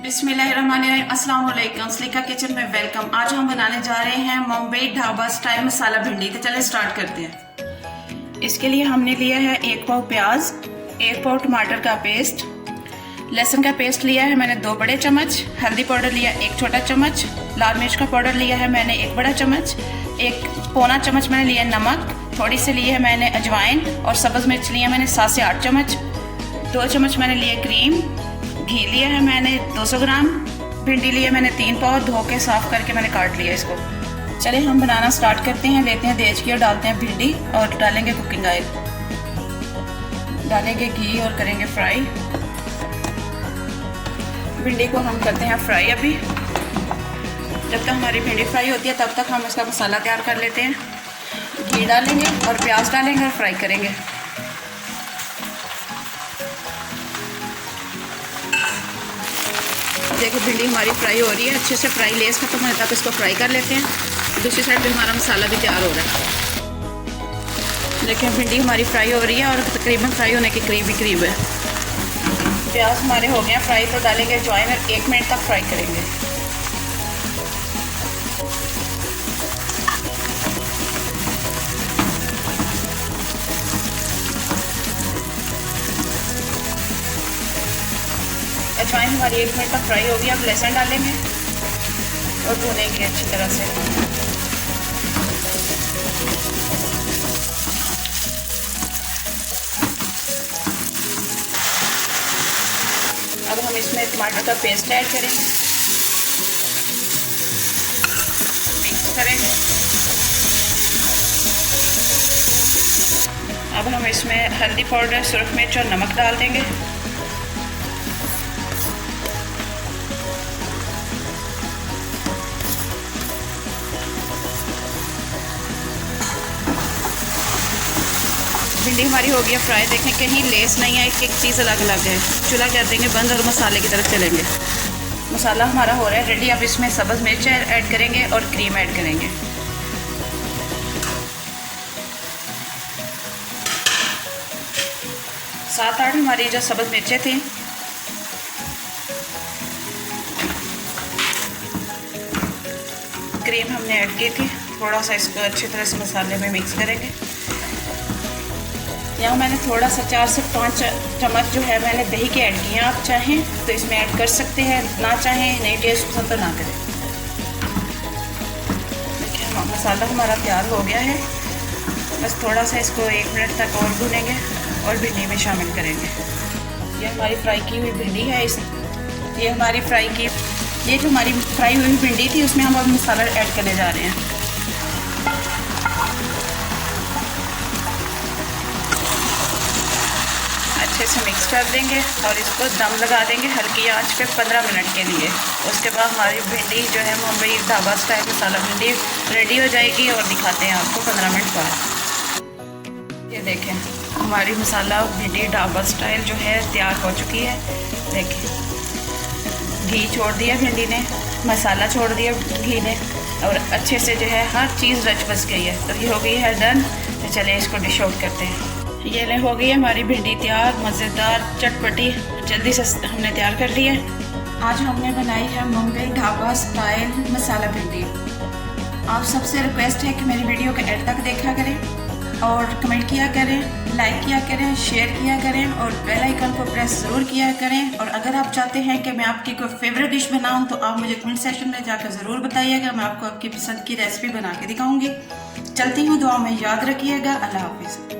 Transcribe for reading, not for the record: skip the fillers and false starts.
बिस्मिल्लाहिर्रहमानिर्रहीम, अस्सलाम वालेकुम। स्लिका किचन में वेलकम। आज हम बनाने जा रहे हैं मुंबई ढाबा स्टाइल मसाला भिंडी। तो चले स्टार्ट करते हैं। इसके लिए हमने लिया है 1 पाव प्याज, 1 पाव टमाटर का पेस्ट, लहसुन का पेस्ट लिया है मैंने 2 बड़े चम्मच, हल्दी पाउडर लिया 1 छोटा चम्मच, लाल मिर्च का पाउडर लिया है मैंने 1 बड़ा चम्मच, 1 पौना चम्मच मैंने लिया नमक, थोड़ी सी ली है मैंने अजवाइन और सब्ज़ मिर्च लिया मैंने 7 से 8 चम्मच, 2 चम्मच मैंने लिया क्रीम, घी लिया है मैंने 200 ग्राम, भिंडी लिया मैंने 3 पाव, धो के साफ़ करके मैंने काट लिया इसको। चलिए हम बनाना स्टार्ट करते हैं। लेते हैं देज घी और डालते हैं भिंडी और डालेंगे कुकिंग ऑयल, डालेंगे घी और करेंगे फ्राई। भिंडी को हम करते हैं फ्राई। अभी जब तक हमारी भिंडी फ्राई होती है तब तक हम इसका मसाला तैयार कर लेते हैं। घी डालेंगे और प्याज डालेंगे और फ्राई करेंगे। देखो भिंडी हमारी फ्राई हो रही है, अच्छे से फ्राई लेस खत्म होने तक इसको फ्राई कर लेते हैं। दूसरी साइड पे हमारा मसाला भी तैयार हो रहा है। देखिए भिंडी हमारी फ्राई हो रही है और तकरीबन फ्राई होने के करीब ही करीब है। प्याज हमारे हो गए फ्राई, तो डालेंगे अजवाइन और 1 मिनट तक फ्राई करेंगे। अजवाइन हमारी 1 मिनट तक फ्राई होगी। अब लहसुन डालेंगे और भूनेंगे अच्छी तरह से। अब हम इसमें टमाटर का पेस्ट ऐड करेंगे, मिक्स करेंगे। अब हम इसमें हल्दी पाउडर, सुरख मिर्च और नमक डाल देंगे। भिंडी हमारी हो गई है फ्राई। देखें कहीं लेस नहीं है, एक चीज़ अलग अलग है। चूल्हा कर देंगे बंद और मसाले की तरफ चलेंगे। मसाला हमारा हो रहा है रेडी। अब इसमें सब्ज़ मिर्च ऐड करेंगे और क्रीम ऐड करेंगे। सात आठ हमारी जो सब्ज़ मिर्चें थी क्रीम हमने ऐड की थी। थोड़ा सा इसको अच्छी तरह से मसाले में मिक्स करेंगे। यहाँ मैंने थोड़ा सा 4 से 5 चम्मच जो है मैंने दही के ऐड किए हैं। आप चाहें तो इसमें ऐड कर सकते हैं, ना चाहें नहीं टेस्ट पसंद तो ना करें। देखिए मसाला हमारा तैयार हो गया है। बस थोड़ा सा इसको 1 मिनट तक और भूनेंगे और भिंडी में शामिल करेंगे। ये हमारी फ्राई की हुई भिंडी है। ये हमारी ये जो हमारी फ्राई हुई भिंडी थी उसमें हम अब मसाला ऐड करने जा रहे हैं। अच्छे से मिक्स कर देंगे और इसको दम लगा देंगे हल्की आंच पे 15 मिनट के लिए। उसके बाद हमारी भिंडी जो है मुंबई ढाबा स्टाइल मसाला भिंडी रेडी हो जाएगी और दिखाते हैं आपको 15 मिनट बाद। ये देखें हमारी मसाला भिंडी ढाबा स्टाइल जो है तैयार हो चुकी है। देखें घी छोड़ दिया भिंडी ने, मसाला छोड़ दिया घी ने और अच्छे से जो है हर चीज़ रच बस गई है। तो ये हो गई है डन। तो चले इसको डिश आउट करते हैं। ये हो गई है हमारी भिंडी तैयार, मज़ेदार चटपटी, जल्दी से हमने तैयार कर ली है। आज हमने बनाई है मुंबई ढाबा स्टाइल मसाला भिंडी। आप सबसे रिक्वेस्ट है कि मेरी वीडियो को एंड तक देखा करें और कमेंट किया करें, लाइक किया करें, शेयर किया करें और बेल आइकन को प्रेस ज़रूर किया करें। और अगर आप चाहते हैं कि मैं आपकी कोई फेवरेट डिश बनाऊं तो आप मुझे कमेंट सेक्शन में जाकर ज़रूर बताइएगा। मैं आपको आपकी पसंद की रेसिपी बना के दिखाऊंगी। चलती हूँ, दुआ में याद रखिएगा। अल्लाह हाफिज़।